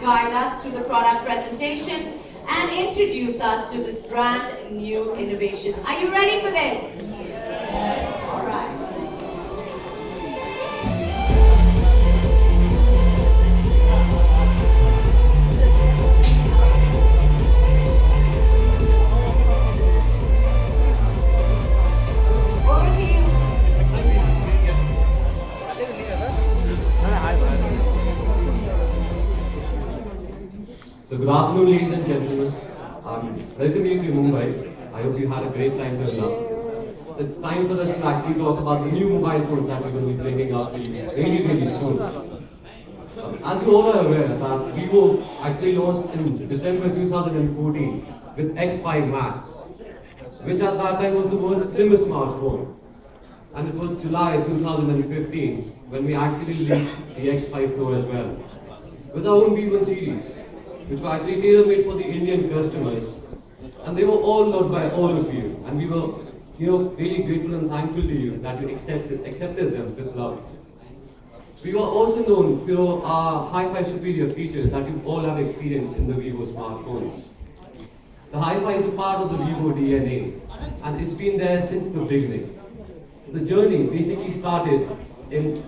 guide us through the product presentation and introduce us to this brand new innovation. Are you ready for this? All right. Over to you. So good afternoon, ladies and gentlemen. Welcome you to Mumbai. I hope you had a great time till now. So it's time for us to actually talk about the new mobile phones that we're going to be bringing out to you really soon. As you all are aware, that Vivo actually launched in December 2014 with X5 Max, which at that time was the world's slimmest smartphone. And it was July 2015 when we actually released the X5 Pro as well, with our own V1 series, which were actually tailor-made for the Indian customers. And they were all loved by all of you. And we were, really grateful and thankful to you that you accepted them with love. We were also known for our hi-fi superior features that you all have experienced in the Vivo smartphones. The hi-fi is a part of the Vivo DNA, and it's been there since the beginning. The journey basically started in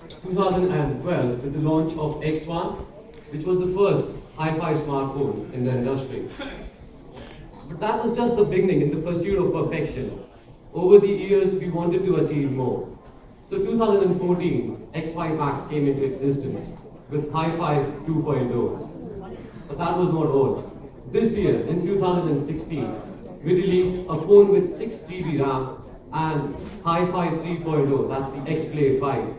2012 with the launch of X1, which was the first hi-fi smartphone in the industry. But that was just the beginning in the pursuit of perfection. Over the years, we wanted to achieve more. So 2014, X5 Max came into existence with Hi-Fi 2.0. But that was not all. This year, in 2016, we released a phone with 6 GB RAM and Hi-Fi 3.0, that's the X-Play 5.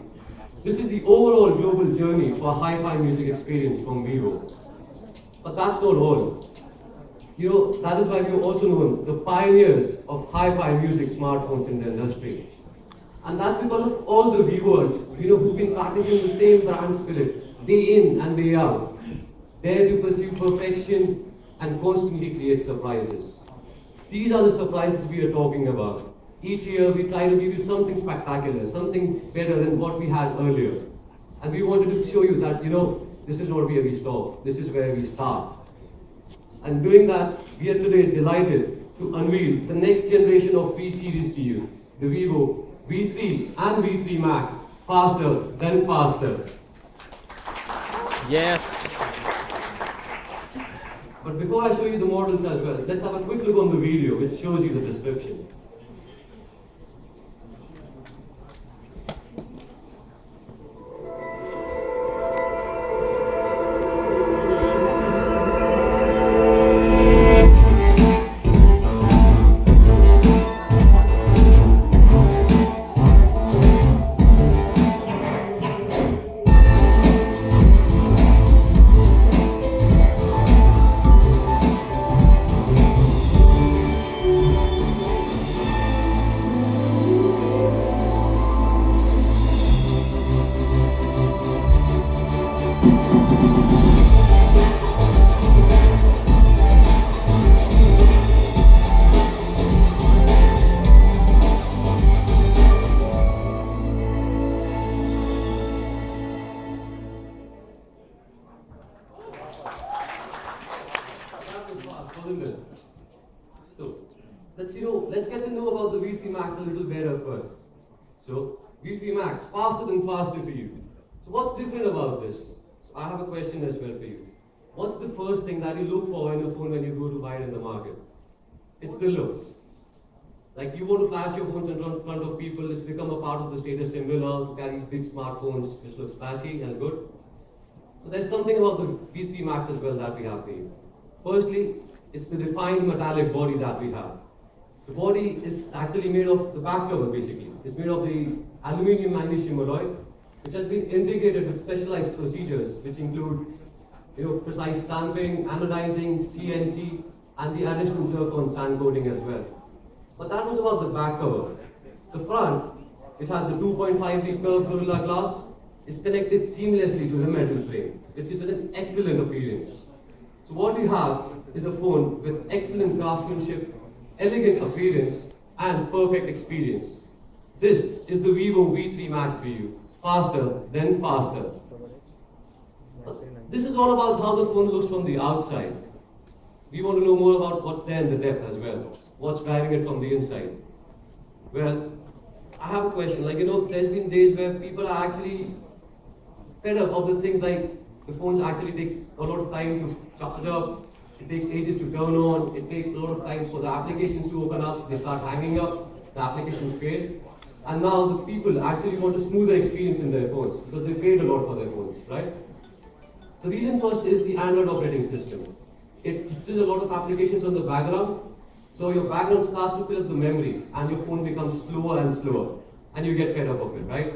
This is the overall global journey for hi-fi music experience from Vivo. But that's not all. That is why we are also known the pioneers of hi-fi music smartphones in the industry. And that's because of all the viewers, who've been practicing the same brand spirit day in and day out, dare to pursue perfection and constantly create surprises. These are the surprises we are talking about. Each year we try to give you something spectacular, something better than what we had earlier. And we wanted to show you that, this is not where we stop, this is where we start. And doing that, we are today delighted to unveil the next generation of V series to you, the Vivo V3 and V3 Max, faster than faster. Yes. But before I show you the models as well, let's have a quick look on the video which shows you the description. So, let's get to know about the V3 Max a little better first. So, V3 Max, faster than faster for you. So, what's different about this? So, I have a question as well for you. What's the first thing that you look for in your phone when you go to buy it in the market? It's the looks. Like you want to flash your phones in front of people, it's become a part of the status symbol now to carry big smartphones which looks flashy and good. So there's something about the V3 Max as well that we have for you. Firstly, it's the refined metallic body that we have. The body is actually made of the back cover basically. It's made of the aluminium magnesium alloy, which has been integrated with specialized procedures which include precise stamping, anodizing, CNC, and the additional zircon sand coating as well. But that was about the back cover. The front, which has the 2.5D curved Gorilla Glass, is connected seamlessly to the metal frame, which is an excellent appearance. So what we have is a phone with excellent craftsmanship, elegant appearance, and perfect experience. This is the Vivo V3 Max for you, faster than faster. This is all about how the phone looks from the outside. We want to know more about what's there in the depth as well. What's driving it from the inside. Well, I have a question. There's been days where people are actually fed up of the things like the phones actually take a lot of time to charge up. It takes ages to turn on. It takes a lot of time for the applications to open up. They start hanging up. The applications fail. And now the people actually want a smoother experience in their phones because they paid a lot for their phones, right? The reason first is the Android operating system. It does a lot of applications on the background, so your background starts to fill up the memory and your phone becomes slower and slower and you get fed up of it, right?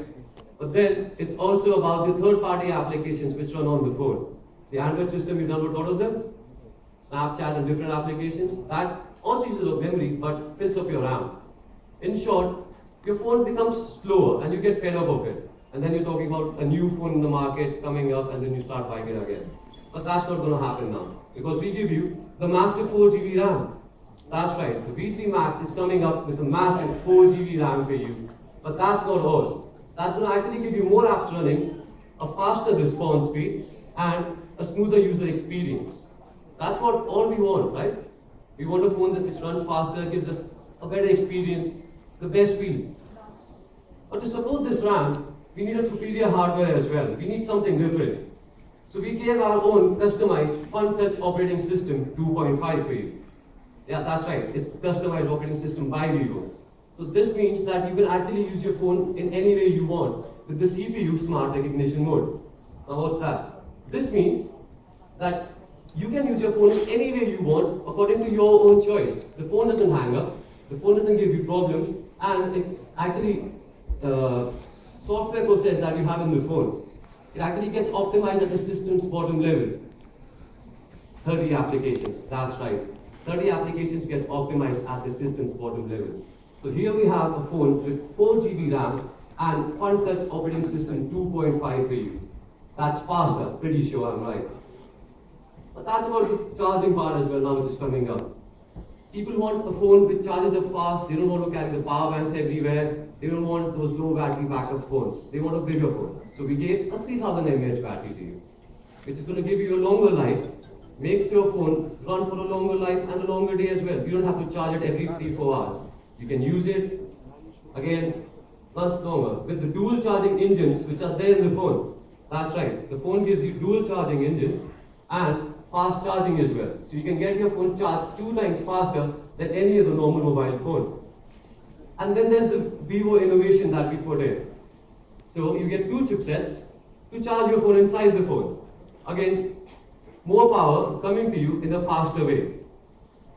But then it's also about the third-party applications which run on the phone. The Android system, you download a lot of them, Snapchat and different applications, that also uses up memory but fills up your RAM. In short, your phone becomes slower and you get fed up of it. And then you're talking about a new phone in the market coming up and then you start buying it again. But that's not going to happen now because we give you the massive 4GB RAM. That's right, the V3 Max is coming up with a massive 4GB RAM for you. But that's not all. That's going to actually give you more apps running, a faster response speed, and a smoother user experience. That's what all we want, right? We want a phone that runs faster, gives us a better experience, the best feel. But to support this RAM, we need a superior hardware as well. We need something different. So we gave our own customized FunTouch operating system 2.5 for you. Yeah, that's right. It's customized operating system by Vivo. So this means that you can actually use your phone in any way you want with the CPU Smart Recognition mode. Now what's that? This means that you can use your phone in any way you want according to your own choice. The phone doesn't hang up, the phone doesn't give you problems, and it's actually software process that you have in the phone. It actually gets optimized at the system's bottom level. 30 applications, that's right. 30 applications get optimized at the system's bottom level. So here we have a phone with 4GB RAM and FunTouch operating system 2.5 for you. That's faster, pretty sure I'm right. But that's about the charging part as well now, which is coming up. People want a phone which charges up fast, they don't want to carry the power banks everywhere, they don't want those low battery backup phones, they want a bigger phone. So we gave a 3000 mAh battery to you, which is going to give you a longer life, makes your phone run for a longer life and a longer day as well. You don't have to charge it every 3-4 hours. You can use it, again, much longer, with the dual charging engines which are there in the phone. That's right, the phone gives you dual charging engines and fast charging as well. So you can get your phone charged 2 times faster than any other normal mobile phone. And then there's the Vivo innovation that we put in. So you get 2 chipsets to charge your phone inside the phone. Again, more power coming to you in a faster way.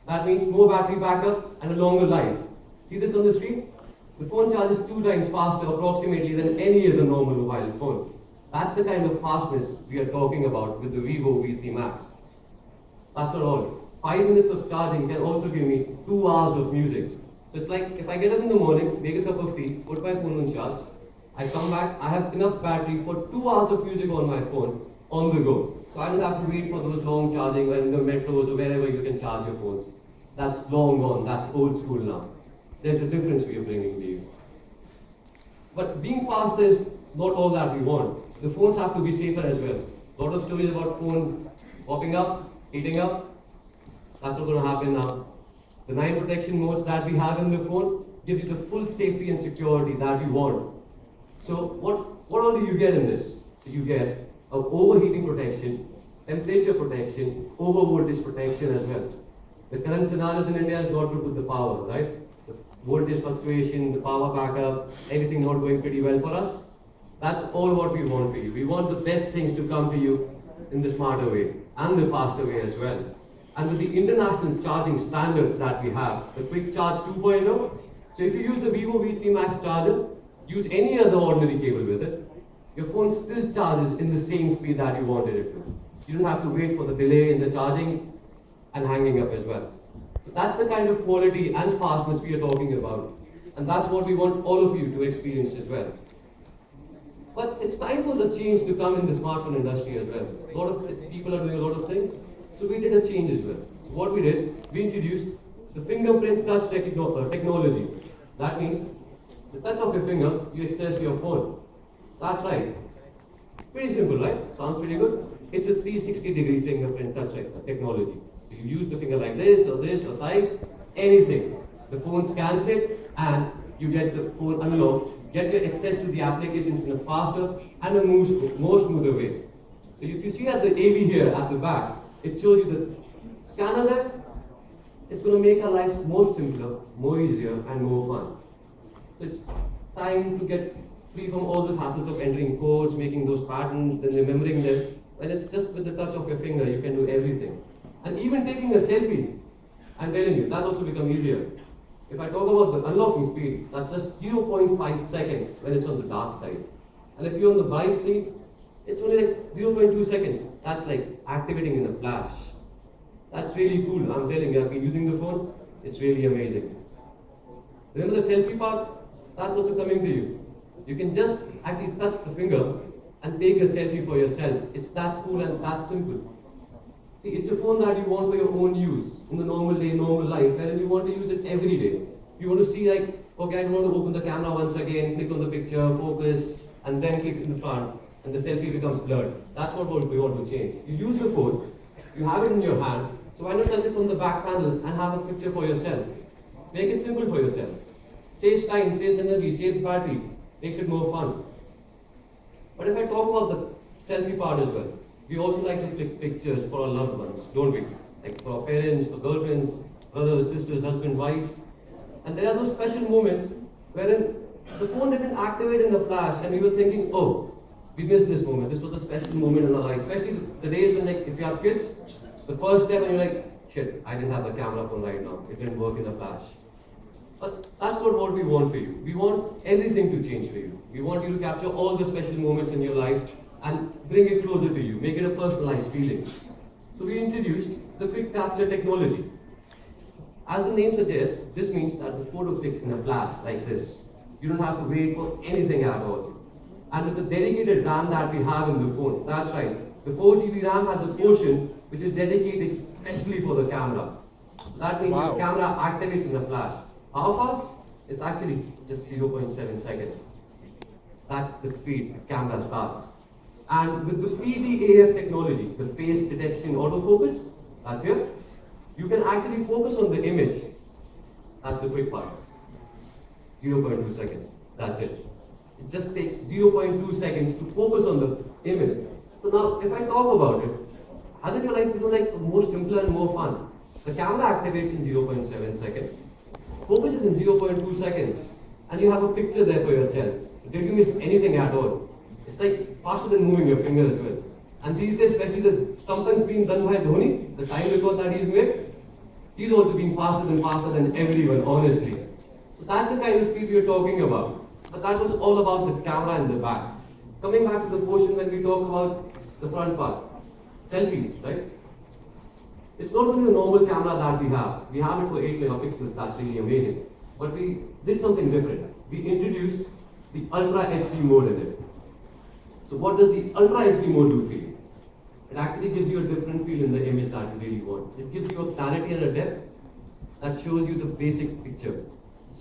That means more battery backup and a longer life. See this on the screen? The phone charges 2 times faster approximately than any other normal mobile phone. That's the kind of fastness we are talking about with the Vivo V3 Max. That's not all. 5 minutes of charging can also give me 2 hours of music. So it's like if I get up in the morning, make a cup of tea, put my phone on charge, I come back, I have enough battery for 2 hours of music on my phone on the go. So I don't have to wait for those long charging when in the metros or wherever you can charge your phones. That's long gone, that's old school now. There's a difference we are bringing to you. But being faster is not all that we want. The phones have to be safer as well. A lot of stories about phone popping up, heating up. That's not going to happen now. The 9 protection modes that we have in the phone give you the full safety and security that you want. So what all do you get in this? So you get overheating protection, temperature protection, over voltage protection as well. The current scenarios in India is not good with the power, right? The voltage fluctuation, the power backup, everything not going pretty well for us. That's all what we want for you. We want the best things to come to you in the smarter way and the faster way as well. And with the international charging standards that we have, the Quick Charge 2.0, so if you use the Vivo V3 Max charger, use any other ordinary cable with it, your phone still charges in the same speed that you wanted it to. You don't have to wait for the delay in the charging and hanging up as well. So that's the kind of quality and fastness we are talking about. And that's what we want all of you to experience as well. But it's time for the change to come in the smartphone industry as well. A lot of people are doing a lot of things. So we did a change as well. So what we did, we introduced the fingerprint touch technology. That means the touch of your finger, you access your phone. That's right. Pretty simple, right? Sounds pretty good. it's a 360-degree fingerprint touch technology. So you use the finger like this or sides, anything. The phone scans it and you get the phone unlocked, get your access to the applications in a faster and a more smoother way. So if you see at the AV here at the back, it shows you the scanner there. It's going to make our lives more simpler, more easier, and more fun. So it's time to get free from all those hassles of entering codes, making those patterns, then remembering them. When it's just with the touch of your finger, you can do everything. And even taking a selfie, I'm telling you, that also becomes easier. If I talk about the unlocking speed, that's just 0.5 seconds when it's on the dark side. And if you're on the bright side, it's only like 0.2 seconds. That's like activating in a flash. That's really cool. I'm telling you, I've been using the phone. It's really amazing. Remember the selfie part? That's also coming to you. You can just actually touch the finger and take a selfie for yourself. It's that cool and that simple. See, it's a phone that you want for your own use in the normal day, normal life, and you want to use it every day. You want to see like, okay, I don't want to open the camera once again, click on the picture, focus, and then click in the front, and the selfie becomes blurred. That's what we want to change. You use the phone, you have it in your hand, so why not touch it from the back panel and have a picture for yourself? Make it simple for yourself. Saves time, saves energy, saves battery, makes it more fun. But if I talk about the selfie part as well, we also like to click pictures for our loved ones, don't we? Like for our parents, for girlfriends, brothers, sisters, husband, wife. And there are those special moments wherein the phone didn't activate in the flash and we were thinking, oh, we missed this moment. This was a special moment in our life. Especially the days when, like, if you have kids, the first step and you're like, shit, I didn't have the camera phone right now. It didn't work in the flash. But that's not what we want for you. We want everything to change for you. We want you to capture all the special moments in your life and bring it closer to you, make it a personalized feeling. So we introduced the quick capture technology. As the name suggests, this means that the photo clicks in a flash like this. You don't have to wait for anything at all. And with the dedicated RAM that we have in the phone, that's right, the 4 GB RAM has a portion which is dedicated especially for the camera. That means the camera activates in a flash. How fast? It's actually just 0.7 seconds. That's the speed the camera starts. And with the PDAF technology, the face detection autofocus, that's here, you can actually focus on the image. That's the quick part. 0.2 seconds. That's it. It just takes 0.2 seconds to focus on the image. So now, if I talk about it, hasn't your life become like more simpler and more fun? The camera activates in 0.7 seconds, focuses in 0.2 seconds, and you have a picture there for yourself. Did you miss anything at all? It's like faster than moving your finger as well. And these days, especially the stumpings being done by Dhoni, the time record that he's made, he's also been faster than everyone, honestly. So that's the kind of speed we're talking about. But that was all about the camera in the back. Coming back to the portion when we talk about the front part, selfies, right? It's not only the normal camera that we have. We have it for 8 megapixels, that's really amazing. But we did something different. We introduced the Ultra HD mode in it. So what does the Ultra HD mode do for you? It actually gives you a different feel in the image that you really want. It gives you a clarity and a depth that shows you the basic picture.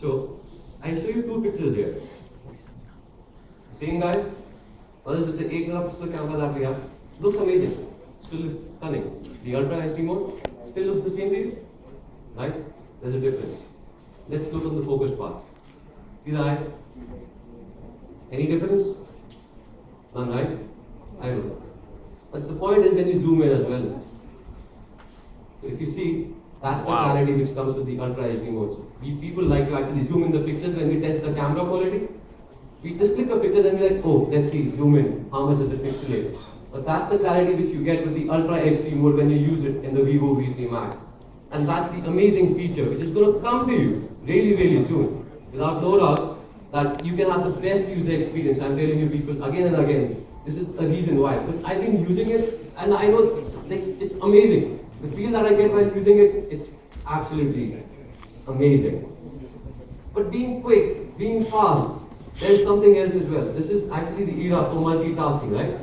So I'll show you 2 pictures here. Same guy, one is with the 8 megapixel camera that we have. Looks amazing, still looks stunning. The Ultra HD mode still looks the same to you, right? There's a difference. Let's look on the focus part. See the eye? Any difference? None, right? I know. But the point is when you zoom in as well. So if you see, that's the clarity which comes with the Ultra HD mode. So people like to actually zoom in the pictures when we test the camera quality. We just click a picture, then we're like, oh, let's see, zoom in. How much does it pixelate? But that's the clarity which you get with the Ultra HD mode when you use it in the Vivo V3 Max. And that's the amazing feature which is going to come to you really, really soon. Without no doubt that you can have the best user experience. I'm telling you people again and again, this is a reason why. Because I've been using it and I know it's amazing. The feel that I get while using it, it's absolutely amazing. But being quick, being fast, there's something else as well. This is actually the era for multitasking, right?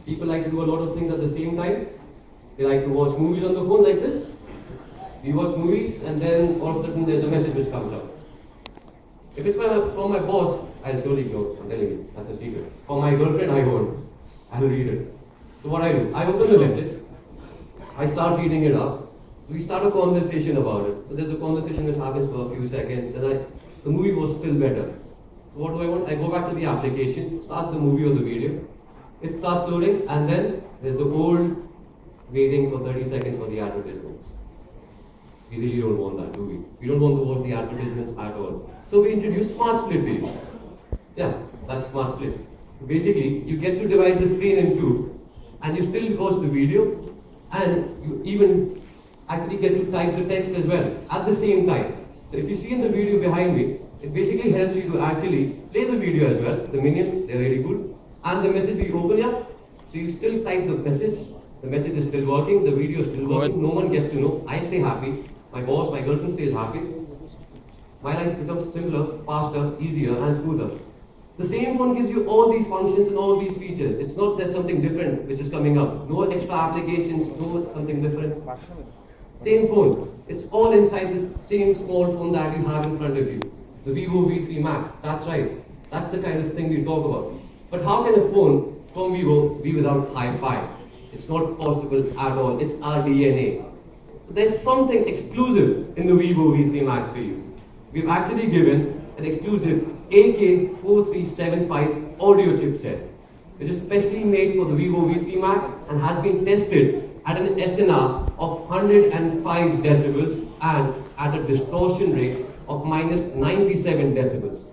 People like to do a lot of things at the same time. They like to watch movies on the phone like this. We watch movies and then all of a sudden there's a message which comes up. If it's from my boss, I'll surely ignore. I'm telling you, that's a secret. For my girlfriend, I won't. I'll read it. So what I do, I open the message, I start reading it up. So we start a conversation about it. So there's a conversation which happens for a few seconds, and the movie was still better. So what do I want? I go back to the application, start the movie or the video. It starts loading, and then there's the old waiting for 30 seconds for the advertisements. We really don't want that, do we? We don't want to watch the advertisements at all. So we introduce Smart Split page. Yeah, that's Smart Split. Basically, you get to divide the screen in two, and you still watch the video, and you even actually get to type the text as well at the same time. So if you see in the video behind me, it basically helps you to actually play the video as well. The minions, they're really good. And the message we open up, so you still type the message is still working, the video is still working, no one gets to know, I stay happy, my boss, my girlfriend stays happy. My life becomes simpler, faster, easier and smoother. The same phone gives you all these functions and all these features. It's not there's something different which is coming up. No extra applications, no something different. Same phone. It's all inside this same small phone that you have in front of you. The Vivo V3 Max. That's right. That's the kind of thing we talk about. But how can a phone from Vivo be without Hi-Fi? It's not possible at all. It's our DNA. So there's something exclusive in the Vivo V3 Max for you. We've actually given an exclusive AK4375 audio chipset, which is specially made for the Vivo V3 Max and has been tested at an SNR of 105 decibels and at a distortion rate of minus 97 decibels.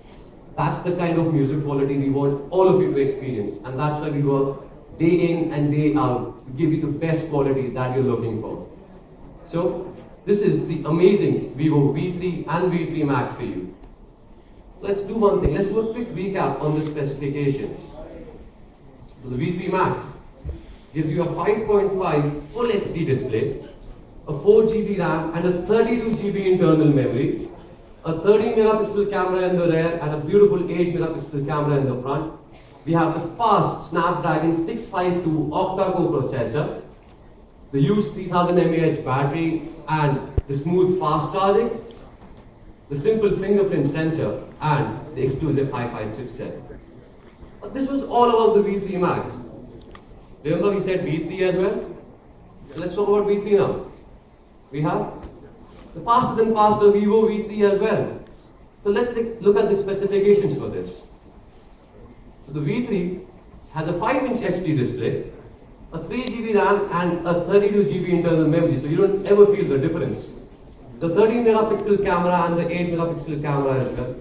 That's the kind of music quality we want all of you to experience, and that's why we work day in and day out to give you the best quality that you're looking for. So, this is the amazing Vivo V3 and V3 Max for you. Let's do one thing. Let's do a quick recap on the specifications. So the V3 Max gives you a 5.5 Full HD display, a 4 GB RAM and a 32 GB internal memory, a 30 megapixel camera in the rear and a beautiful 8 megapixel camera in the front. We have the fast Snapdragon 652 octa-core processor, the used 3000 mAh battery and the smooth fast charging, the simple fingerprint sensor and the exclusive Hi-Fi chipset. But this was all about the V3 Max. Remember we said V3 as well? So let's talk about V3 now. We have the faster than faster Vivo V3 as well. So let's look at the specifications for this. So the V3 has a 5-inch HD display, a 3 GB RAM and a 32 GB internal memory, so you don't ever feel the difference. The 13 megapixel camera and the 8 megapixel camera as well.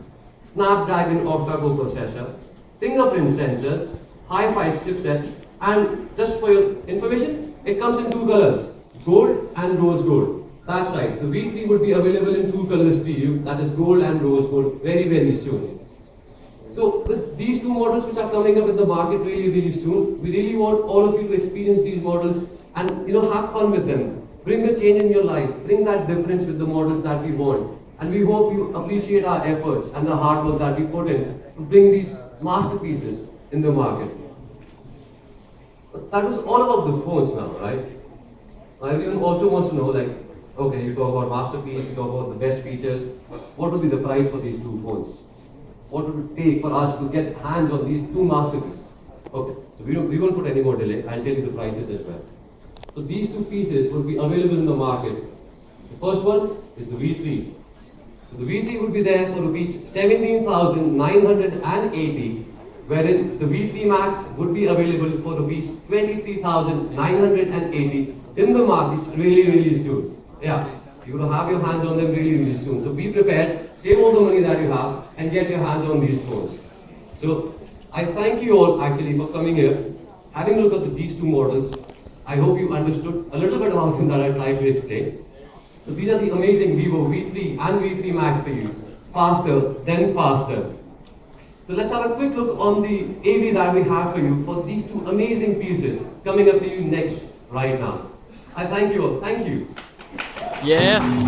Snapdragon octa-core processor, fingerprint sensors, Hi-Fi chipsets, and just for your information, it comes in two colors, gold and rose gold. That's right, the V3 would be available in two colors to you, that is gold and rose gold, very soon. So with these two models which are coming up in the market really soon, we really want all of you to experience these models and have fun with them. Bring the change in your life, bring that difference with the models that we want. And we hope you appreciate our efforts and the hard work that we put in to bring these masterpieces in the market. But that was all about the phones now, right? Everyone also wants to know, like, okay, you talk about masterpiece, you talk about the best features. What would be the price for these two phones? What would it take for us to get hands on these two masterpieces? Okay, so we won't put any more delay. I'll tell you the prices as well. So these two pieces will be available in the market. The first one is the V3. So the V3 would be there for rupees 17,980, wherein the V3 Max would be available for rupees 23,980 in the market really soon. Yeah, you're going to have your hands on them really soon. So be prepared, save all the money that you have and get your hands on these phones. So I thank you all actually for coming here, having a look at these two models. I hope you understood a little bit about them that I tried to explain. So these are the amazing Vivo V3 and V3 Max for you. Faster than faster. So let's have a quick look on the AV that we have for you for these two amazing pieces coming up to you next right now. I thank you all. Thank you. Yes.